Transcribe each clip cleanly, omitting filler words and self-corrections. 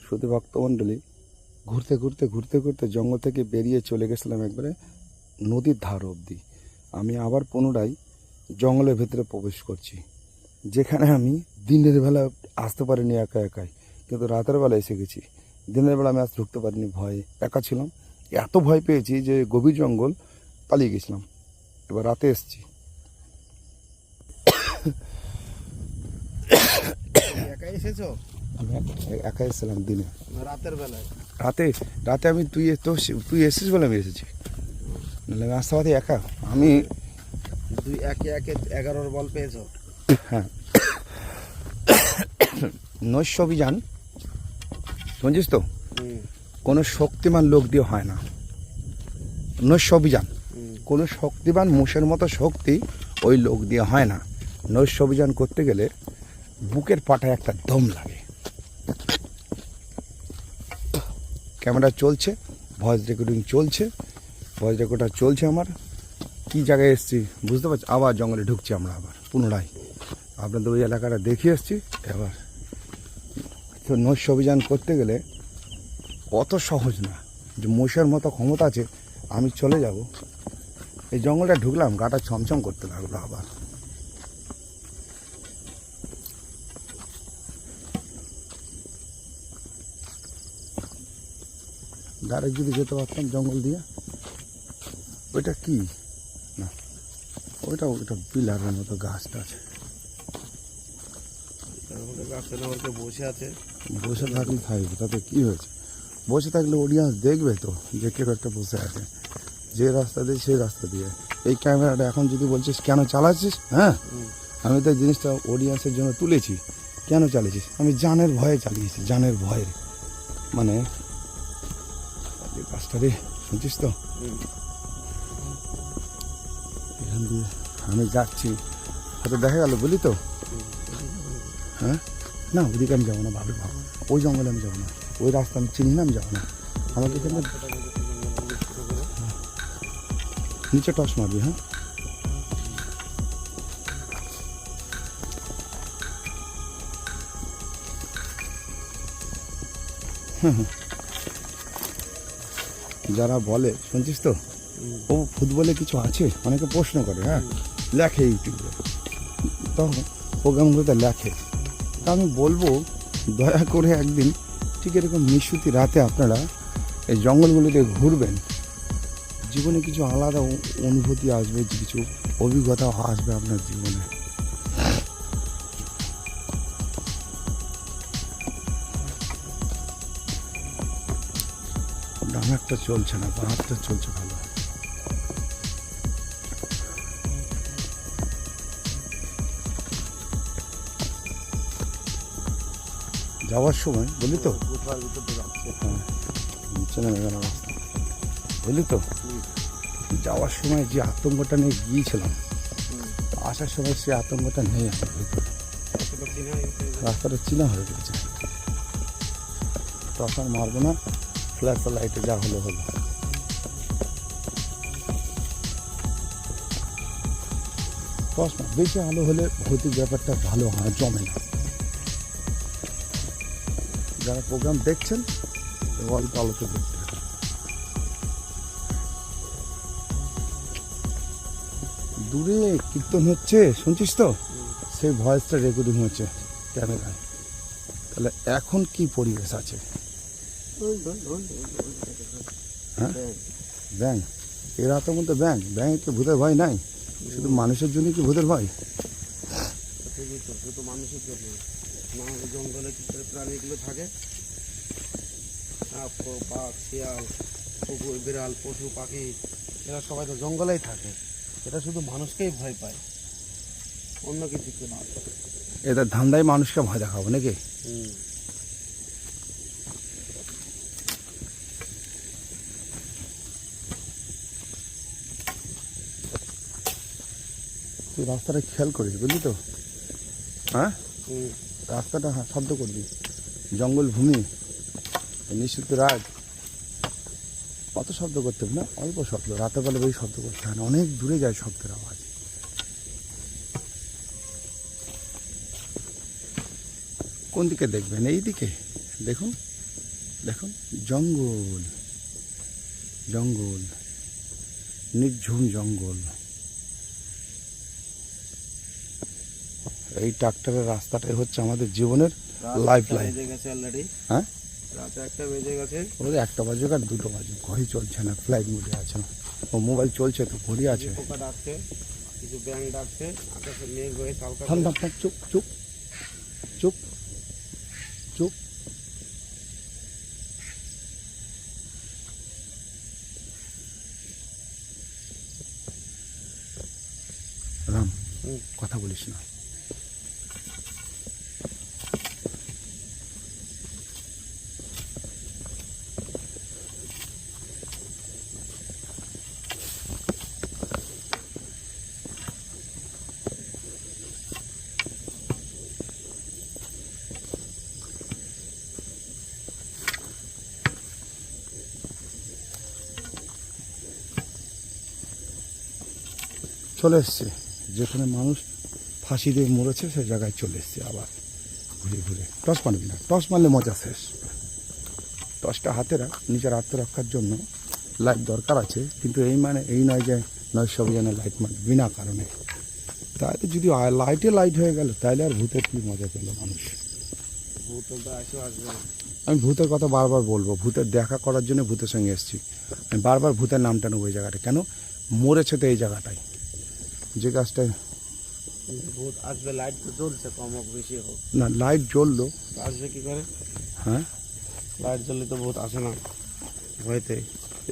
শুধু ভক্তমণ্ডলী, ঘুরতে ঘুরতে ঘুরতে ঘুরতে জঙ্গল থেকে বেরিয়ে চলে গেছিলাম একবারে নদীর ধার অবধি। আমি আবার পুনরায় জঙ্গলের ভেতরে প্রবেশ করছি, যেখানে আমি দিনের বেলা আসতে পারিনি একা একাই, কিন্তু রাতের বেলা এসে গেছি। দিনের বেলা আমি আজ ঢুকতে পারিনি, ভয়ে একা ছিলাম। এত ভয় পেয়েছি যে গভীর জঙ্গল পালিয়ে গেছিলাম। এবার রাতে এসছি। একাই এসেছো? আমি একা এসেছিলাম দিনে। রাতের বেলায়? রাতে রাতে আমি তুই এসেছিস বলে আমি এসেছি, নাহলে আমি আসতে পারি একা। আমি দুই একে একে 11 বল পেয়েছো? হ্যাঁ, নৈশ অভিযান বুঝিস তো, কোনো শক্তিমান লোক দিয়ে হয় না। নৈশ অভিযান কোনো শক্তিমান মোষের মতো শক্তি ওই লোক দিয়ে হয় না। নৈশ অভিযান করতে গেলে বুকের পাটায় একটা দম লাগে। ক্যামেরা চলছে, ভয়েস রেকর্ডিং চলছে, ভয়েস রেকর্ডার চলছে। আমার কি জায়গায় এসেছি বুঝতে পারছি। আবার জঙ্গলে ঢুকছি আমরা, আবার পুনরায় আপনাদের ওই এলাকাটা দেখিয়ে এসেছি। এবার তো নৈশ অভিযান করতে গেলে অত সহজ না যে মোষের মতো ক্ষমতা আছে আমি চলে যাব। এই জঙ্গলটা ঢুকলাম, গাটা ছমছম করতে লাগলো। আবার ডাইরেক্ট যদি যেতে পারতাম জঙ্গল দিয়ে। ওইটা কি না, ওইটা পিলারের মতো গাছটা আছে। গাছের মধ্যে বসে আছে। বসে থাকলে থাকবে, তাতে কি হয়েছে? বসে থাকলে অডিয়েন্স দেখবে তো যে কেউ একটা বসে আছে। যে রাস্তা দিয়ে সেই রাস্তা দিয়ে। এই ক্যামেরাটা এখন যদি বলছিস কেন চালাচ্ছিস, হ্যাঁ আমি তো এই জিনিসটা অডিয়েন্সের জন্য তুলেছি। কেন চালিয়েছিস? আমি জানের ভয়ে চালিয়েছি, জানের ভয়ে। মানে কাজটা রে, শুনছিস তো? এখান দিয়ে আমি যাচ্ছি, হয়তো দেখা গেল, বলি তো। হ্যাঁ, না ওদিকে আমি যাবো না, ভাবে ভাব। ওই জঙ্গলে আমি যাবো না, ওই রাস্তা আমি চিনি না, আমি যাবো না। আমাকে এখানে নিচে টস মারবি। হ্যাঁ, যারা বলে শুনছিস তো, ও ফুটবলে কিছু আছে, অনেকে প্রশ্ন করে, হ্যাঁ লেখে ইউটিউবে, তখন প্রোগ্রামগুলোতে লেখে। তা আমি বলবো দয়া করে একদিন ঠিক এরকম নিশুতি রাতে আপনারা এই জঙ্গলগুলিতে ঘুরবেন। জীবনে কিছু আলাদা অনুভূতি আসবে, কিছু অভিজ্ঞতা আসবে আপনার জীবনে। ডান হাতটা চলছে না, বাঁ হাতটা চলছে ভালো। যাওয়ার সময় বলি তো, হ্যাঁ নিচে নেমে গেল রাস্তা, বুঝলি তো। যাওয়ার সময় যে আতঙ্কটা নিয়ে গিয়েছিলাম, আসার সময় সে আতঙ্কটা নেই আমার ভিতরে। রাস্তাটা চিনা হয়ে গেছে, তখন মারবো না। ফ্ল্যাশ লাইটে যা হলো হলো। বেশি আলো হলে ভৌতিক ব্যাপারটা ভালো হয়, জমে না। যারা প্রোগ্রাম দেখছেন অল্প আলোতে দেখতে হবে। দূরে কীর্তন হচ্ছে, শুনছিস তো? সেই ভয়েসটা রেকর্ডিং হচ্ছে ক্যামেরায়। তাহলে এখন কি পরিবেশ আছে? হ্যাঁ, ব্যাং। এ রাতের মধ্যে ব্যাং? ব্যাঙের কি ভূতের ভয় নাই? শুধু মানুষের জন্য কি ভূতের ভয়? শুধু মানুষের জন্য না, জঙ্গলের ভিতরে প্রাণীগুলো থাকে, সাপ, বাঘ, শিয়াল, কুকুর, বিড়াল, পশু পাখি, এরা সবাই তো জঙ্গলেই থাকে। এটা শুধু মানুষকেই ভয় পায়, অন্য কিছু না। এদের ধান্দায় মানুষকে ভয় দেখাবো নাকি? তুই রাস্তাটা খেয়াল করিস, বুঝলি তো? হ্যাঁ, রাস্তাটা শব্দ করবি। জঙ্গল ভূমি, নিশ্চিত রাত, অত শব্দ করতে হবে না, অল্প শব্দ। রাতের বেলা বেশি শব্দ করতে হয় না, অনেক দূরে যায় শব্দের আওয়াজ। কোন দিকে দেখবেন? এই দিকে দেখুন, দেখুন জঙ্গল, জঙ্গল, নির্ঝুম জঙ্গল। এই ট্রাক্টরের রাস্তাটাই হচ্ছে আমাদের জীবনের লাইফ লাইন। বেজে গেছে অলরেডি। হ্যাঁ, রাত 1টা বেজে গেছে। ওদের 1টা বাজুক আর 2টো বাজুক, ঘড়ি চলছে না, ফ্লাইট মোডে আছে। ও মোবাইল চলছে তো, ঘড়ি আছে। কিছু পোকা ডাকছে, কিছু ব্যাঙ ডাকছে, আকাশে মেঘ হয়ে হালকা থাম থাম থাম, চুপ চুপ চুপ চুপ। রাম, হুম। কথা বলিস না। চলে এসছে যেখানে মানুষ ফাঁসি দিয়ে মরেছে, সেই জায়গায় চলে এসছে আবার ঘুরে ঘুরে। টস মারবি না, টস মারলে মজা শেষ। টসটা হাতে রাখ, নিজের আত্মরক্ষার জন্য লাইট দরকার আছে, কিন্তু এই মানে এই নয় যে নয় সব যেন লাইট মারবে বিনা কারণে। তাহলে যদি লাইটে লাইট হয়ে গেল, তাহলে আর ভূতের কি মজা পেল মানুষ? ভূত তো আসবে না। আমি ভূতের কথা বারবার বলবো, ভূতের দেখা করার জন্য ভূতের সঙ্গে এসেছি। আমি বারবার ভূতের নামটা নেবো এই জায়গাটা। কেন মরেছে তো এই জায়গাটায়, যে গাছটায়। কিন্তু ভূত আসবে, লাইট তো জ্বলছে, কম হোক বেশি হোক। না, লাইট জ্বললো। আসবে কি করে? হ্যাঁ, লাইট জ্বললে তো ভূত আসে না ভয়তে।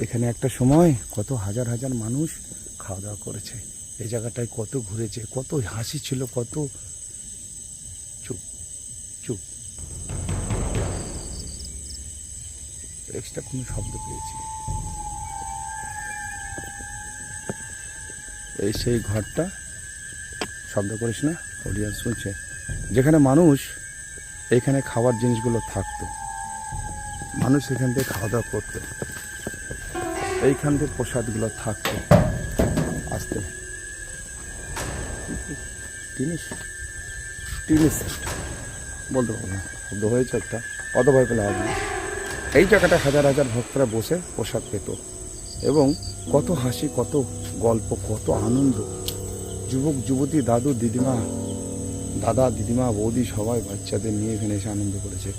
এখানে একটা সময় কত হাজার হাজার মানুষ খাওয়া দাওয়া করেছে এই জায়গাটায়, কত ঘুরেছে, কত হাসি ছিল, কত। চুপ চুপ, এক্সট্রা কোনো শব্দ পেয়েছি। এই সেই ঘরটা, শব্দ করিস না, অডিয়েন্স শুনছে। যেখানে মানুষ এইখানে খাবার জিনিসগুলো থাকতো, মানুষ এখান থেকে খাওয়া দাওয়া করতো, এইখান থেকে প্রসাদগুলো থাকতো। আসতে জিনিস টিনিস বলতে পারবো না, শব্দ হয়েছে একটা, অত ভয় পেলে হবে না। এই জায়গাটা হাজার হাজার ভক্তরা বসে প্রসাদ পেত, এবং কত হাসি, কত গল্প, কত আনন্দ। যুবক যুবতী, দাদু দিদিমা, দাদা দিদিমা, বৌদি সবাই বাচ্চাদের নিয়ে এখানে এসে আনন্দ করেছে।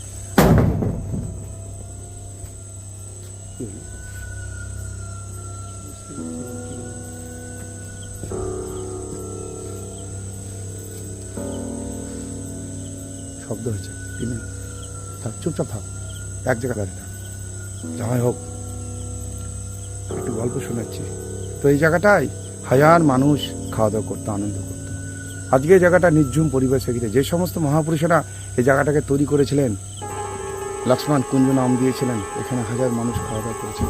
শব্দ হয়েছে, তিনি থাক, চুপচাপ থাক, এক জায়গায় দাঁড়িয়ে থাক। যাই হোক, একটু গল্প শোনাচ্ছি। তো এই জায়গাটায় হাজার মানুষ খাওয়া দাওয়া করতো, আনন্দ করতো। আজকে এই জায়গাটা নির্ঝুম পরিবেশে ঘিরে, যে সমস্ত মহাপুরুষেরা এই জায়গাটাকে তৈরি করেছিলেন, লক্ষ্মণ কুঞ্জ নাম দিয়েছিলেন, এখানে হাজার মানুষ খাওয়া দাওয়া করেছেন।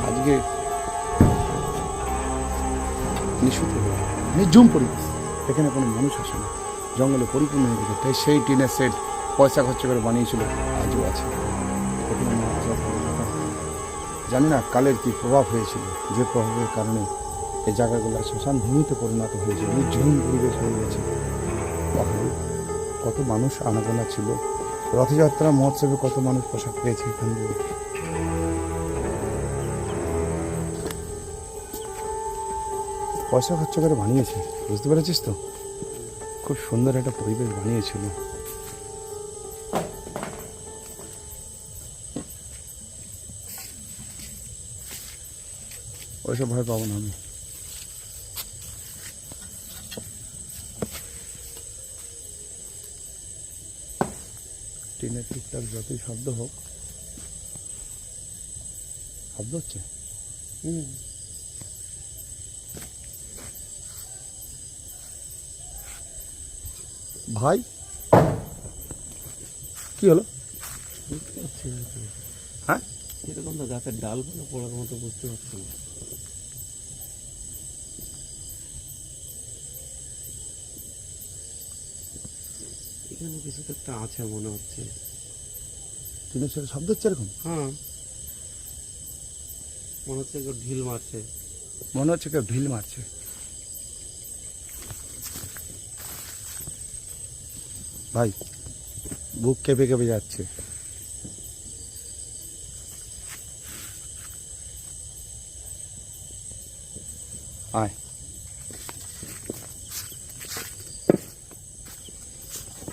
আজকে নিশুত নির্ঝুম পরিবেশ, এখানে কোনো মানুষ আসে না, জঙ্গলে পরিপূর্ণ হয়ে গেছে। তাই সেই টিনের সেট পয়সা খরচ করে বানিয়েছিল, আজও আছে। এখানে মাছ চাষ করে রাখা হয়। জানি না কালের কি প্রভাব হয়েছিল, যে প্রভাবের কারণে এই জায়গাগুলো শ্মশান ভূমিতে পরিণত হয়েছে, নির্ঝুম পরিবেশ হয়ে গেছে। তখন কত মানুষ আনাগোনা ছিল, রথযাত্রা মহোৎসবে কত মানুষ পোশাক পেয়েছে এখান থেকে। পয়সা খরচ করে বানিয়েছে, বুঝতে পেরেছিস তো? খুব সুন্দর একটা পরিবেশ বানিয়েছিল। ওইসব ভয় পাবো না আমি। ট্রেনের টুকটাক যতই শব্দ হোক, শব্দ হচ্ছে। ভাই কি হলো? হ্যাঁ, এরকম তো গাছের ডালগুলো পড়ার মতো বুঝতে পারছি না। এখানে কিছু তো একটা আছে মনে হচ্ছে। ট্রেনের সাথে শব্দ হচ্ছে এরকম? হ্যাঁ, মনে হচ্ছে কেউ ঢিল মারছে। মনে হচ্ছে কেউ ঢিল মারছে। ভাই বুক কেঁপে কেঁপে যাচ্ছে। আয়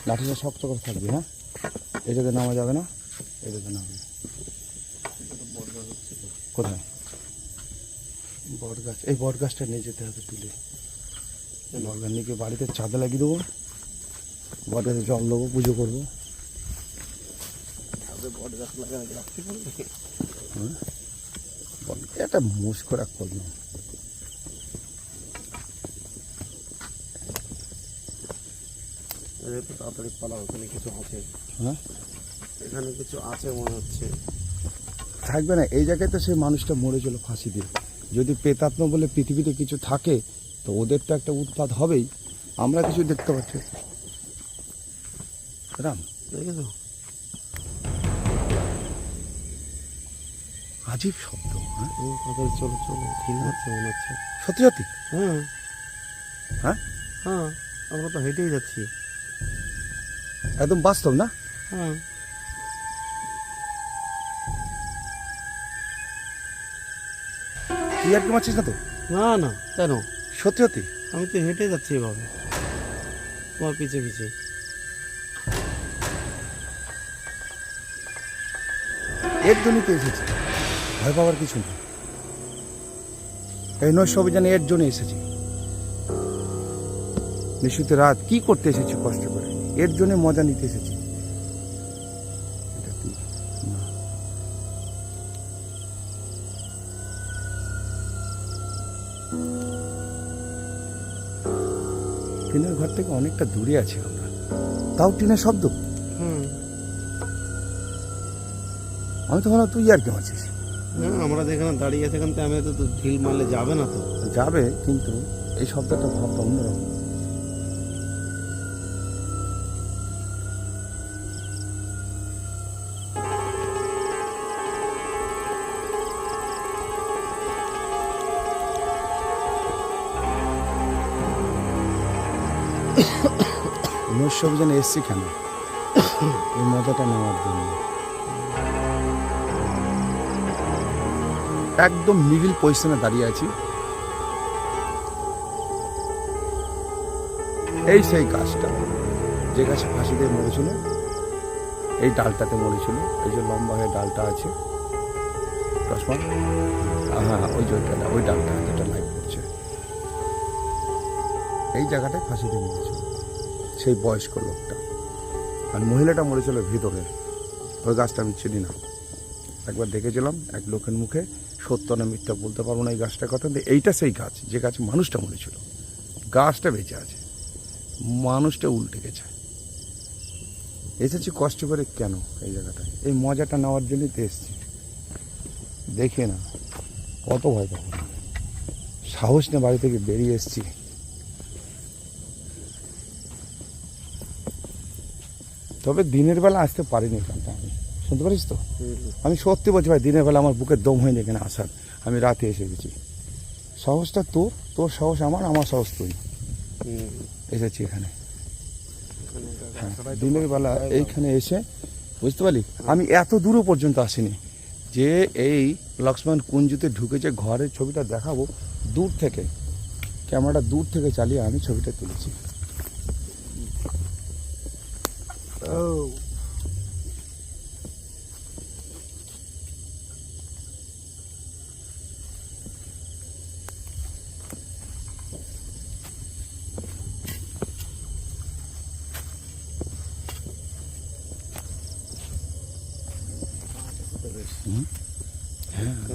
লাঠিটা শক্ত করে থাকবি, হ্যাঁ? এটাতে নামা যাবে না, এটাতে নামবে। কোথায় বট গাছ? এই বট গাছটা নিয়ে যেতে হবে তুলে। বট গাছ নিয়ে গিয়ে বাড়িতে চাঁদা লাগিয়ে দেবো, বট গাছে জল দেবো, পুজো করবো। বট গাছ লাগানো রাখতে পারবে? হ্যাঁ, একটা মুশ করে করবো। একটু তাড়াতাড়ি পালাও, এখানে কিছু আছে। হ্যাঁ, এখানে কিছু আছে মনে হচ্ছে। থাকবে না, এই জায়গায় তো সেই মানুষটা মরে চলো ফাঁসি দিয়ে। যদি প্রেতাত্মা বলে পৃথিবীতে কিছু থাকে তো ওদের তো একটা উৎপাত হবেই। আমরা কিছু দেখতে পাচ্ছি রাম, দেখেছো? আজীব শব্দ। হ্যাঁ, তাড়াতাড়ি চলো চলো, ঠিক আছে মনে হচ্ছে। সত্যি সত্যি? হ্যাঁ হ্যাঁ, হ্যাঁ, আমরা তো হেঁটেই যাচ্ছি। একদম বাস্তব না? হ্যাঁ, তুই আর কি মারছিস না তো? না না, কেন? সত্যি সত্যি? আমি তো হেঁটে যাচ্ছি এভাবে তোমার পিছে পিছে। এর জন্যই তো এসেছি, ভয় পাওয়ার কিছু নেই। এই নৈশ অভিযানে এর জন্য এসেছি। নিশুতে রাত কি করতে এসেছি কষ্ট করে? এর জন্য মজা নিতে এসেছি। এটা কি? না। টিনের ঘর থেকে অনেকটা দূরে আছি আমরা, তাও টিনের শব্দ। হুম, আমি তো ভাবলাম তুই আর কি আছিস। না আমরা যেখানে দাঁড়িয়ে আছি এখান থেকে আমি তো ঢিল মারলে যাবে না তো। যাবে, কিন্তু এই শব্দটা ভাবটা অন্যরকম। নৈশ অভিযানে এসছি কেন? এই মজাটা নেওয়ার জন্য। একদম মিডিল পজিশনে দাঁড়িয়ে আছি। এই সেই গাছটা, যে গাছে ফাঁসি দিয়ে মরেছিল, এই ডালটাতে মরেছিল। এই যে লম্বা হয়ে ডালটা আছে, রসমান, হ্যাঁ ওই যে ওই ডালটা যেটা লাইট করছে, এই জায়গাটায় ফাঁসি দিয়ে মরেছিল সেই বয়স্ক লোকটা। আর মহিলাটা মরেছিল ভিতরে। ওই গাছটা আমি চিনি না, একবার দেখেছিলাম এক লোকের মুখে, সত্য না মিথ্যা বলতে পারবো না এই গাছটার কথা। এইটা সেই গাছ যে গাছে মানুষটা মরেছিল। গাছটা বেঁচে আছে, মানুষটা উল্টে গেছে। এসেছি কষ্ট করে কেন এই জায়গাটায়? এই মজাটা নেওয়ার জন্যই তো এসেছি। দেখে না কত ভয় পাবো, সাহস নিয়ে বাড়ি থেকে বেরিয়ে এসেছি। তবে দিনের বেলা আসতে পারিনি এখানটা। আমি শুনতে পারিস তো? আমি সত্যি বলছি ভাই, দিনের বেলা আমার বুকের দম হয়নি এখানে আসার। আমি রাতে এসে গেছি। সাহসটা তোর, তোর সাহস আমার, আমার সাহস তুই। এসেছি এখানে। হ্যাঁ, দিনের বেলা এইখানে এসে বুঝতে পারলি, আমি এত দূরও পর্যন্ত আসিনি যে এই লক্ষ্মণ কুঞ্জুতে ঢুকেছে ঘরের ছবিটা দেখাবো দূর থেকে। ক্যামেরাটা দূর থেকে চালিয়ে আমি ছবিটা তুলেছি। হ্যাঁ,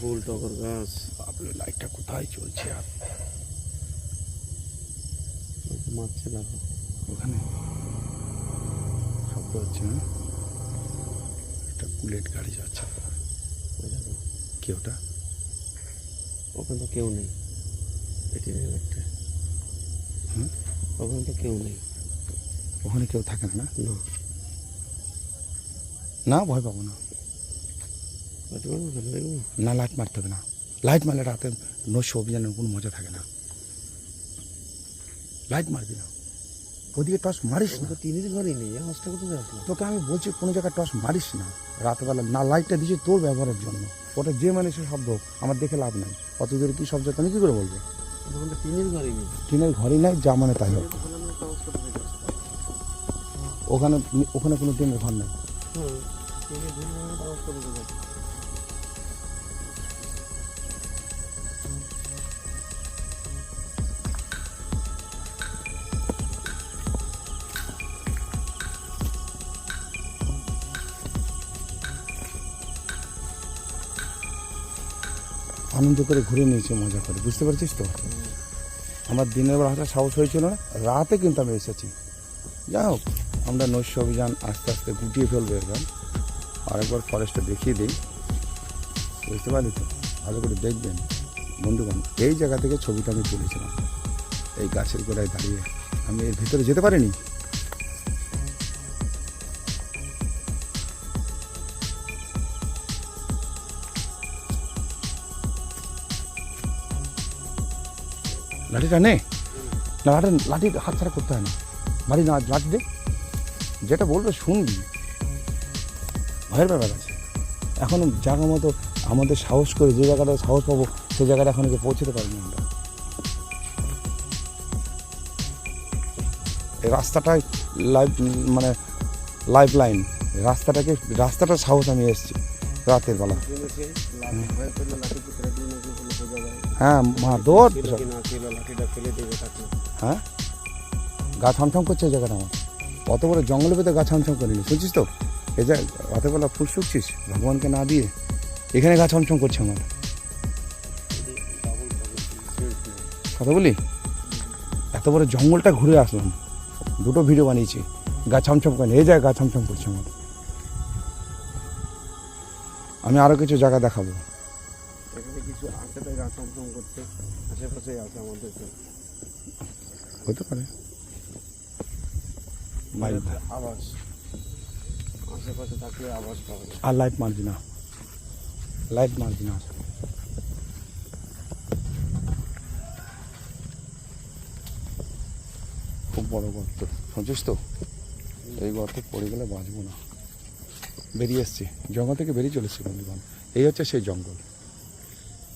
ফুল টগর গাছ। আপনার লাইটটা কোথায় চলছে? আর মারছে দেখো ওখানে শব্দ হচ্ছে না? একটা বুলেট গাড়ি যাচ্ছে। কি ওটা? ওখানে তো কেউ নেই, এটি নেই একটা। হুম, ওখানে তো কেউ নেই। ওখানে কেউ থাকে না? না না, ভয় পাবো না। না, লাইট মারতে হবে না। লাইট মারলে রাতে নৈশ অভিযানের কোনো মজা থাকে না। লাইট মারবি না, ওদিকে টস মারিস আমি না। তো টিনের ঘরে নেই, আওয়াজটা কোথায় আসলো? তোকে আমি বলছি কোনো জায়গায় টস মারিস না রাতবেলা, না লাইটটা দিচ্ছি তোর ব্যবহারের জন্য, ওটা যে মানুষের শব্দ হোক, আমার দেখে লাভ নাই, অত দূরে কী শব্দ আমি কী করে বলবো? তখন তো টিনের ঘরে নেই। টিনের ঘরই নাই, যা মানে তাই হোক। তখন আমি একটা আওয়াজ কোথা থেকে আসলো? ওখানে ওখানে কোনো টিনের ঘর নেই। হুম, টিনের ঘরে আমার আওয়াজ কোথা থেকে আসলো? আনন্দ করে ঘুরে নিয়েছি, মজা করে, বুঝতে পারছিস তো? আমার দিনের বেলা হাঁটার সাহস হয়েছিল না, রাতে কিন্তু আমি এসেছি। যাই হোক, আমরা নৈশ অভিযান আস্তে আস্তে গুটিয়ে ফেলবো এবার। আরেকবার ফরেস্টটা দেখিয়ে দিই, বুঝতে পারলি তো? ভালো করে দেখবেন বন্ধুগণ, এই জায়গা থেকে ছবিটা আমি তুলেছিলাম, এই গাছের গোড়ায় দাঁড়িয়ে। আমি এর ভিতরে যেতে পারিনি। লাঠিটা নে না, লাঠি হাত ছাড়া করতে হয় না, মারি না, লাঠি দে, যেটা বলবে শুনবি, ভয়ের ব্যাপার আছে। এখনো জায়গা মতো আমাদের সাহস করে যে জায়গাটা সাহস পাবো সেই জায়গাটা এখন পৌঁছতে পারিনি আমরা। এই রাস্তাটাই মানে লাইফ লাইন, রাস্তাটার সাহস আমি এসেছি রাতের বেলা। শুনেছি লাঠি ভয় করলে লাঠি পুত্রা দিয়ে নাকি কোনো বোঝা যায়। হ্যাঁ মা দৌড়, ছিল কি না ছিল, লাঠিটা ফেলে দেবে তাকে। হ্যাঁ গা ছমছম করছে এই জায়গাটা আমার, অত বড় জঙ্গলের ভেতরে গা ছমছম করিনি, শুনছিস তো? এই যে রাতের বেলা ফুল শুকছিস ভগবানকে না দিয়ে, এখানে গা ছমছম করছে আমার। কথা বলি, এত বড় জঙ্গলটা ঘুরে আসলাম, দুটো ভিডিও বানিয়েছি, গা ছমছম করেনি, এই জায়গায় গা ছমছম করছে আমার। আমি আরও কিছু জায়গা দেখাবো। এখানে কিছু আছে তাই গাছ চমচম করছে, আশেপাশে আছে আমাদের তো। হতে পারে বাইরে। আওয়াজ আশেপাশে থাকলে আওয়াজ পাওয়া যায়। আর লাইট মারবি না, লাইট মারবি না। খুব বড় গর্ত, শুনছিস তো? এই গর্তে পড়ে গেলে বাঁচবো না। বেরিয়ে এসছি জঙ্গল থেকে, বেরিয়ে চলেছি বন্ধুগণ। এই হচ্ছে সেই জঙ্গল,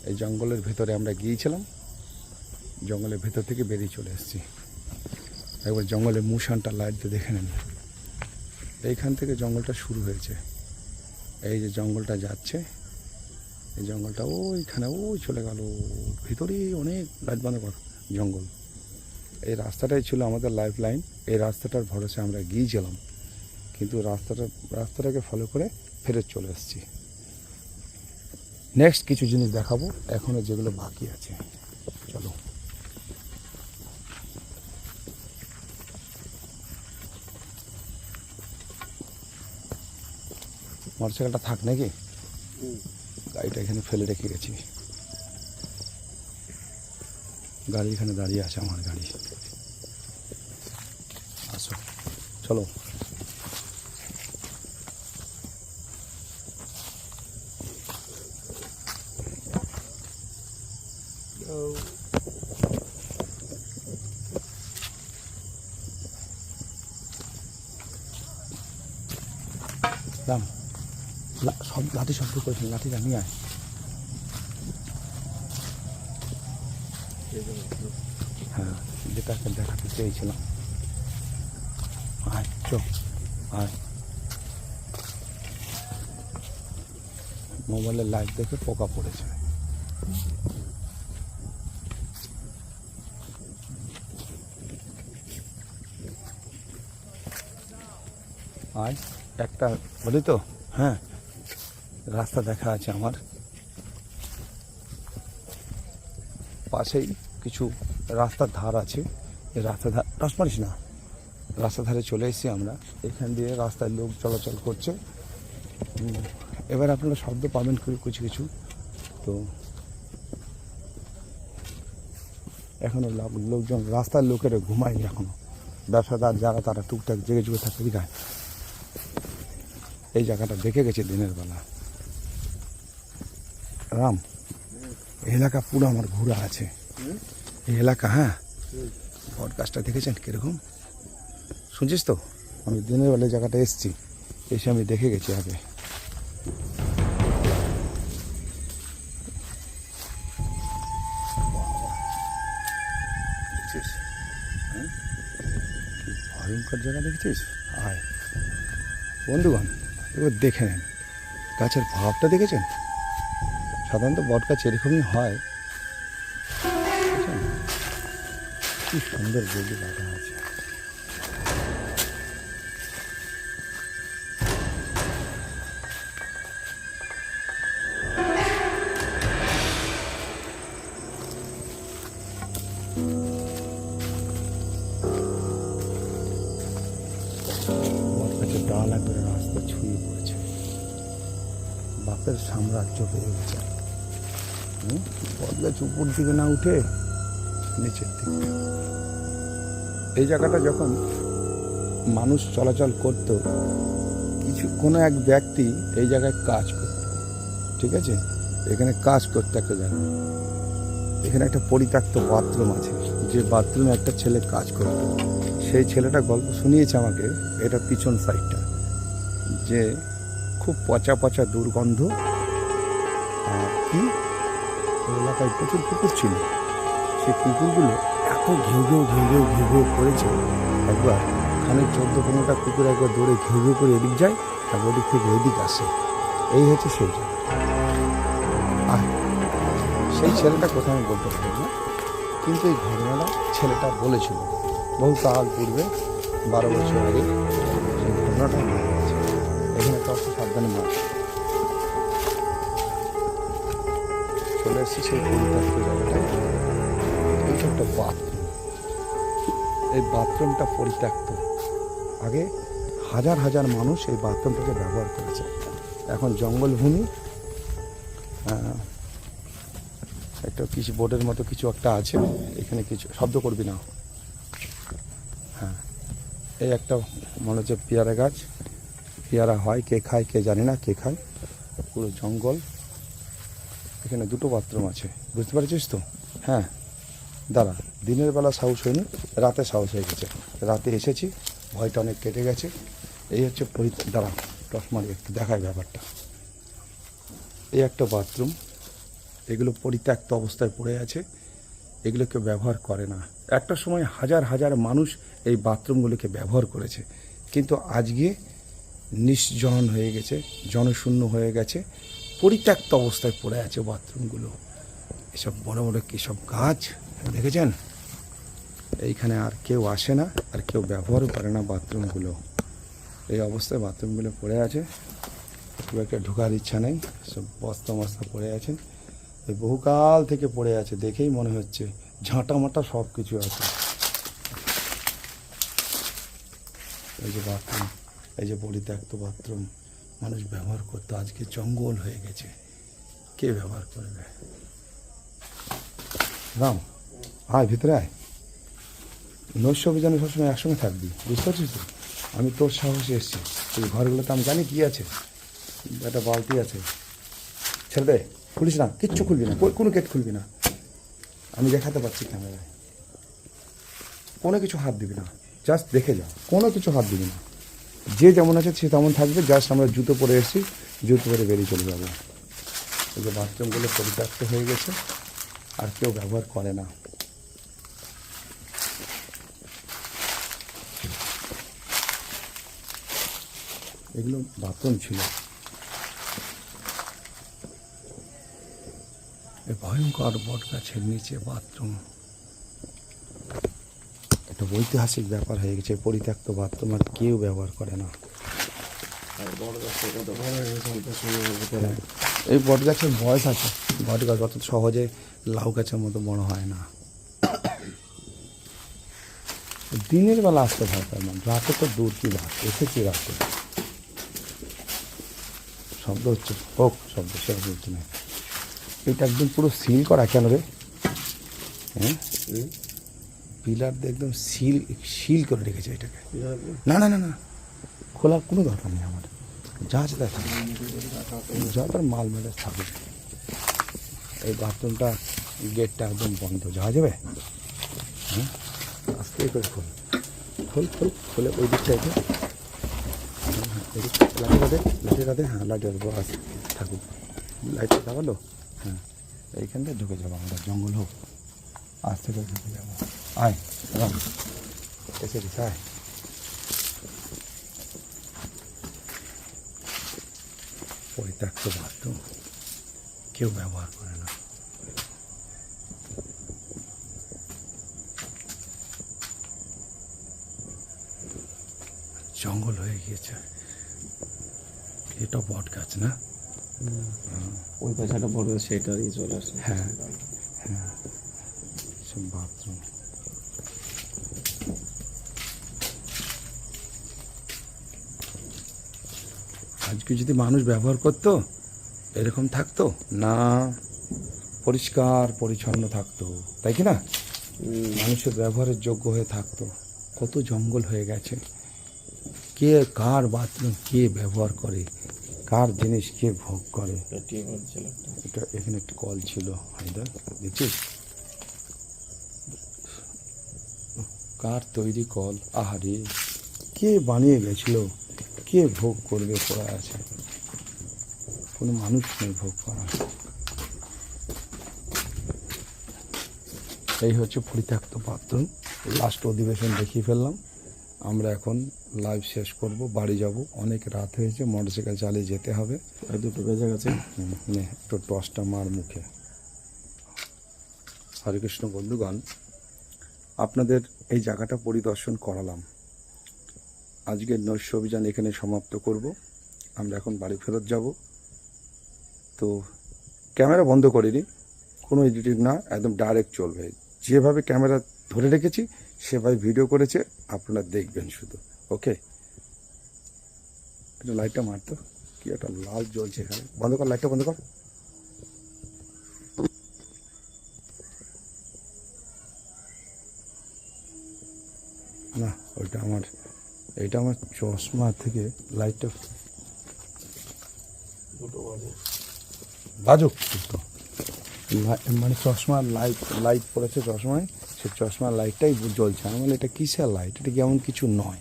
এই জঙ্গলের ভেতরে আমরা গিয়েছিলাম, জঙ্গলের ভেতর থেকে বেরিয়ে চলে এসেছি। একবার জঙ্গলের মুসানটা লাইট দিয়ে দেখে নেন। এইখান থেকে জঙ্গলটা শুরু হয়েছে, এই যে জঙ্গলটা যাচ্ছে, এই জঙ্গলটা ওইখানে ওই চলে গেল, ভিতরে অনেক লাইট বাঁধা জঙ্গল। এই রাস্তাটাই ছিল আমাদের লাইফ লাইন, এই রাস্তাটার ভরসা আমরা গিয়েছিলাম, কিন্তু রাস্তাটাকে ফলো করে ফেরত চলে এসেছি। নেক্সট কিছু জিনিস দেখাবো এখনো, যেগুলো বাকি আছে, চলো। মোটরসাইকেলটা থাক নাকি, গাড়িটা এখানে ফেলে রেখে গেছি, গাড়ি এখানে দাঁড়িয়ে আছে, আমার গাড়ি। আসো চলো। রাম, সব লাঠি শব্দ করেছিল, লাঠিটা নিয়ে আয়। হ্যাঁ, যেটাকে দেখাতে চেয়েছিলাম। আয় চো, আয়। মোবাইলের লাইট দেখে পোকা পড়েছে। আয়, একটা বলি তো, হ্যাঁ রাস্তা দেখা আছে আমার পাশেই, কিছু রাস্তার ধার আছে, এই রাস্তার ধার টস মারিস না, রাস্তার ধারে চলে এসেছি আমরা। এখান দিয়ে রাস্তায় লোক চলাচল করছে। এবার আপনারা শব্দ পাবেন কিছু কিছু। তো এখনও লোকজন, রাস্তার লোকেরা ঘুমায়নি এখনও, ব্যবসাদার যারা তারা টুকটাক জেগে জুগে থাকে গায়ে। এই জায়গাটা দেখে গেছে দিনের বেলা। রাম, এই এলাকা পুরো আমার ঘোরা আছে, এই এলাকা। হ্যাঁ, বট গাছটা দেখেছেন কিরকম, শুনছিস তো, আমি দিনের বেলায় জায়গাটা এসেছি, এসে আমি দেখে গেছি আগে। দেখছিস? হ্যাঁ? কি ভয়ঙ্কর জায়গা দেখেছিস? আয় বন্ধুগণ, এবার দেখে নেন গাছের ভাবটা, দেখেছেন? সাধারণত বট গাছ এরকমই হয়। দেখেছেন? কি সুন্দর বেলি বাঁধা আছে। বট গাছের ডাল একবারে রাস্তা ছুঁয়ে পড়েছে, বাপের সাম্রাজ্য পেয়ে গেছে। বট গাছ উপর দিকে না উঠে নিচের দিকে। এই জায়গাটা যখন মানুষ চলাচল করত, কোনো এক ব্যক্তি এই জায়গায় কাজ করত, ঠিক আছে? এখানে কাজ করতে একটা জায়গা, এখানে একটা পরিত্যক্ত বাথরুম আছে, যে বাথরুমে একটা ছেলে কাজ করত। সেই ছেলেটা গল্প শুনিয়েছে আমাকে, এটা পিছন সাইডটা, যে খুব পচা পচা দুর্গন্ধ। কি ওই এলাকায় প্রচুর কুকুর ছিল, সেই কুকুরগুলো এত ঘেউ ঘেউ ঘেউ ঘেউ ঘেউ ঘেউ করেছে। একবার খানিক 14-15টা কুকুর একবার দৌড়ে ঘেউ ঘেউ করে এদিক যায়, আর ওদিক থেকে এদিক আসে। এই হচ্ছে সেই জায়গা। আর সেই ছেলেটা কোথায় আমি বলতে পারি না, কিন্তু এই ঘটনাটা ছেলেটা বলেছিল বহু কাল পূর্বে, 12 বছর আগে সেই ঘটনাটা হয়ে গেছে। এখানে তো অত সাবধানে মাছ চলে এসেছে সেই পরিত্যক্ত জায়গাটায়। এইটা একটা বাথরুম, এই বাথরুমটা পরিত্যক্ত। আগে হাজার হাজার মানুষ এই বাথরুমটাকে ব্যবহার করেছে। এখন জঙ্গলভূমি, একটা কিছু বোর্ডের মতো কিছু একটা আছে, এখানে কিছু শব্দ করবি না। হ্যাঁ, এই একটা মনে হচ্ছে পেয়ারা গাছ, পেয়ারা হয়, কে খায় কে জানি না, কে খায়। পুরো জঙ্গল। এখানে 2টো বাথরুম আছে, বুঝতে পারছিস তো? হ্যাঁ দাঁড়া, দিনের বেলা সাহস হয়নি, রাতে সাহস হয়ে গেছে। রাতে এসেছি, ভয়টা অনেক কেটে গেছে। এই হচ্ছে দাঁড়া, টস মারি একটু দেখায় ব্যাপারটা। এই একটা বাথরুম, এগুলো পরিত্যক্ত অবস্থায় পড়ে আছে, এগুলো কেউ ব্যবহার করে না। একটা সময় হাজার হাজার মানুষ এই বাথরুমগুলোকে ব্যবহার করেছে, কিন্তু আজকে নির্জন হয়ে গেছে, জনশূন্য হয়ে গেছে, পরিত্যক্ত অবস্থায় পড়ে আছে বাথরুমগুলো। এসব বড় বড় কী সব গাছ দেখেছেন? এইখানে আর কেউ আসে না, আর কেউ ব্যবহারও করে না বাথরুমগুলো। এই অবস্থায় বাথরুমগুলো পড়ে আছে, খুব একটা ঢোকার ইচ্ছা নেই, সব বস্তা মস্তা পড়ে আছে। এই বহুকাল থেকে পড়ে আছে, দেখেই মনে হচ্ছে ঝাঁটা মাটা সব কিছু আছে। এই যে বাথরুম, এই যে পরিত্যক্ত বাথরুম মানুষ ব্যবহার করতো, আজকে জঙ্গল হয়ে গেছে, কে ব্যবহার করবে? রাম আয় ভিতরে আয়, নৈশ অভিযানে সবসময় একসঙ্গে থাকবি, বুঝতে পারছিস তো? আমি তোর সাহসে এসেছি। এই ঘরগুলোতে আমি জানি কী আছে, একটা বালতি আছে, ছেড়ে দে, খুলিস না, কিচ্ছু খুলবি না, কোনো গেট খুলবি না। আমি দেখাতে পারছি ক্যামেরায়, কোনো কিছু হাত দিবি না, জাস্ট দেখে যা, কোনো কিছু হাত দিবি না। যে যেমন আছে সে তেমন থাকবে, জাস্ট আমরা জুতো পরে এসেছি, জুতো পরে বেরিয়ে চলে যাবো। এই যে বাথরুমগুলো পরিত্যক্ত হয়ে গেছে, আর কেউ ব্যবহার করে না। এগুলো বাথরুম ছিল। এই ভয়ঙ্কর বট গাছের নিচে বাথরুম, একটা ঐতিহাসিক ব্যাপার হয়ে গেছে। পরিত্যক্ত বাথরুম আর কেউ ব্যবহার করে না। এই বট গাছের বয়স আছে, বট গাছ অত সহজে লাউ গাছের মতো বড় হয় না। দিনের বেলা আসতে ভয় পায় না, রাতে তো দূর কি রাত, এসেছি রাতে। শব্দ হচ্ছে, হোক শব্দ, সে হচ্ছে না। এটা একদম পুরো সিল করা কেন রে? হ্যাঁ, পিলার দিয়ে একদম সিল করে রেখেছে এটাকে। না না না না, খোলার কোনো দরকার নেই আমার, যা আছে তাই থাকবে, যা তার মাল মেলে থাকবে। এই বাথরুমটা গেটটা একদম বন্ধ, যাওয়া যাবে? হ্যাঁ, আস্তে করে খোল, খুলে ওই দিকটা এসে লাইটটা দে হ্যাঁ লাইটের বাস থাকুক, লাইটটা লাগালো, হ্যাঁ এইখানটায় ঢুকে যাবো আমরা, জঙ্গল হোক আস্তে করে ঢুকে যাবো। আয় রাম এসে গেছে, আয় পরিত্যক্ত বাথরুম, কেউ ব্যবহার করে না। জঙ্গল হয়ে গিয়েছে, এটা বট গাছ না? ওই পাশাটা বড় সেটা দিয়ে চলে আসে। হ্যাঁ হ্যাঁ, সব বাথরুম। আজকে যদি মানুষ ব্যবহার করতো এরকম থাকতো না, পরিষ্কার পরিচ্ছন্ন থাকতো, তাই কি না? মানুষের ব্যবহারের যোগ্য হয়ে থাকতো। কত জঙ্গল হয়ে গেছে, কে কার বাথরুম কে ব্যবহার করে, কার জিনিস কে ভোগ করে। এটা এখানে একটা কল ছিল, হায়দার দেখছিস, কার তৈরি কল, আহারে কে বানিয়ে গেছিল, কে ভোগ করবে পড়া আছে, কোনো মানুষ নেই ভোগ করার। এই হচ্ছে পরিত্যক্ত বাথরুম। লাস্ট অধিবেশন দেখিয়ে ফেললাম, আমরা এখন লাইভ শেষ করব, বাড়ি যাব, অনেক রাত হয়েছে, মোটরসাইকেল চালিয়ে যেতে হবে। আর 2টো বেজে গেছে। নে একটু টসটা মার মুখে। হরে কৃষ্ণ বন্ধুগণ, আপনাদের এই জায়গাটা পরিদর্শন করালাম। আজকের নৈশ অভিযান এখানে সমাপ্ত করব, আমরা এখন বাড়ি ফেরত যাব। তো ক্যামেরা বন্ধ করিনি, কোনো এডিটিং না, একদম ডাইরেক্ট চলবে, যেভাবে ক্যামেরা ধরে রেখেছি সেভাবে ভিডিও করেছে, আপনারা দেখবেন শুধু। ওকে, এটা লাইটটা মারতো, কি একটা লাল জ্বলছে এখানে, বন্ধ কর লাইটটা, বন্ধ কর। না ওইটা আমার, এটা আমার চশমা থেকে লাইটটা বাজুক তো, মানে চশমার লাইট পড়েছে চশমায়, সে চশমার লাইটটাই জ্বলছে। আমি বলি এটা কিসের লাইট, এটা কি এমন কিছু নয়,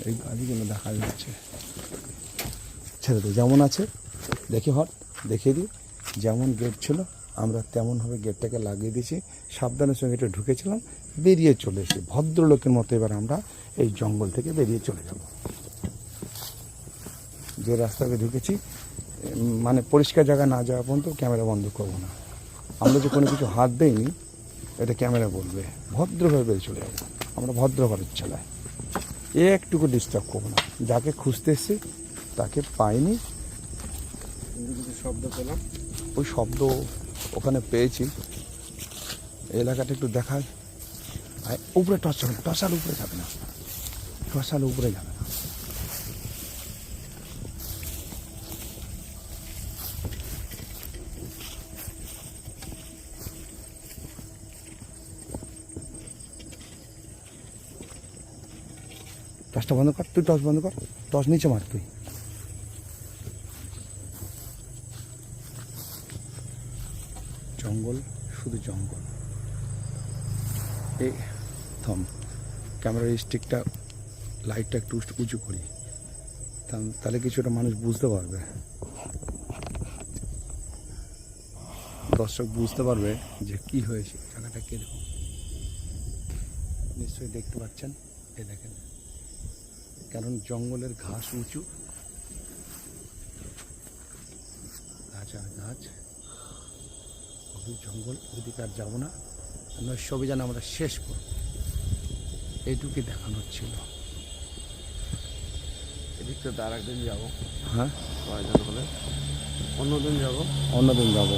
এই গাড়িগুলো দেখা যাচ্ছে। ছেড়ে তো যেমন আছে দেখে হট দেখিয়ে দিই, যেমন গেট ছিল আমরা তেমনভাবে গেটটাকে লাগিয়ে দিয়েছি, সাবধানের সঙ্গে এটা ঢুকেছিলাম, বেরিয়ে চলে এসেছি ভদ্রলোকের মতো। এবার আমরা এই জঙ্গল থেকে বেরিয়ে চলে যাব। যে রাস্তাতে ঢুকেছি, মানে পরিষ্কার জায়গা না যাওয়া পর্যন্ত ক্যামেরা বন্ধ করবো না। আমরা যে কোনো কিছু হাত দেইনি এটা ক্যামেরা বলবে, ভদ্রভাবে বেরিয়ে চলে যাবো। আমরা ভদ্রভাবে চালাই, একটুকু ডিস্টার্ব করবো না। যাকে খুঁজতে এসছি তাকে পাইনি, শব্দ পেলাম, ওই শব্দ ওখানে পেয়েছি। এলাকাটা একটু দেখায়, উপরে টর্চ যাবে না, টর্চাল উপরে যাবে না, টর্চাল উপরে যাবে না। টর্চটা বন্ধ কর, তুই টর্চ বন্ধ কর, টর্চ নিচে মার তুই। জঙ্গল, শুধু জঙ্গল। এই থম, ক্যামেরার স্টিকটা লাইটটা একটু উঁচু করি, তাহলে কিছুটা মানুষ বুঝতে পারবে, দর্শক বুঝতে পারবে যে কি হয়েছে, জায়গাটা কীরকম। নিশ্চয়ই দেখতে পাচ্ছেন, এই দেখেন, কারণ জঙ্গলের ঘাস উঁচু, গাছ আর গাছ, জঙ্গল, ওইদিকে আর যাবো না। নৈশ অভিযান আমরা শেষ করব, এইটুকুই দেখানোর ছিল। এদিকটা আর একদিন যাবো, হ্যাঁ প্রয়োজন হলে অন্যদিন যাবো, অন্যদিন যাব।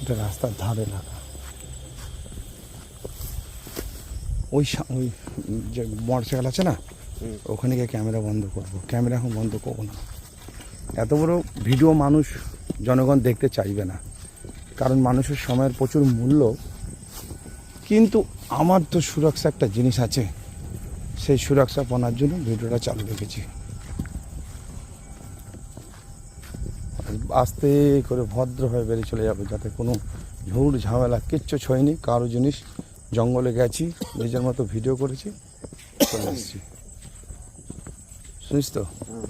এটা রাস্তার ধারে লাগা, ওই ওই যে মোটরসাইকেল আছে না, ওখানে গিয়ে ক্যামেরা বন্ধ করবো। ক্যামেরা এখন বন্ধ করবো না, এত বড় ভিডিও মানুষ জনগণ দেখতে চাইবে না, কারণ মানুষের সময়ের প্রচুর মূল্য। কিন্তু আমার তো সুরক্ষা একটা জিনিস আছে, সেই সুরক্ষাপনার জন্য ভিডিওটা চালু রেখেছি। আস্তে করে ভদ্রভাবে বেরিয়ে চলে যাবে, যাতে কোনো ঝুড় ঝামেলা কিচ্ছু ছয়নি, কারো জিনিস জঙ্গলে গেছি, নিজের মতো ভিডিও করেছি, চলে এসেছি। শুনিস তো? হ্যাঁ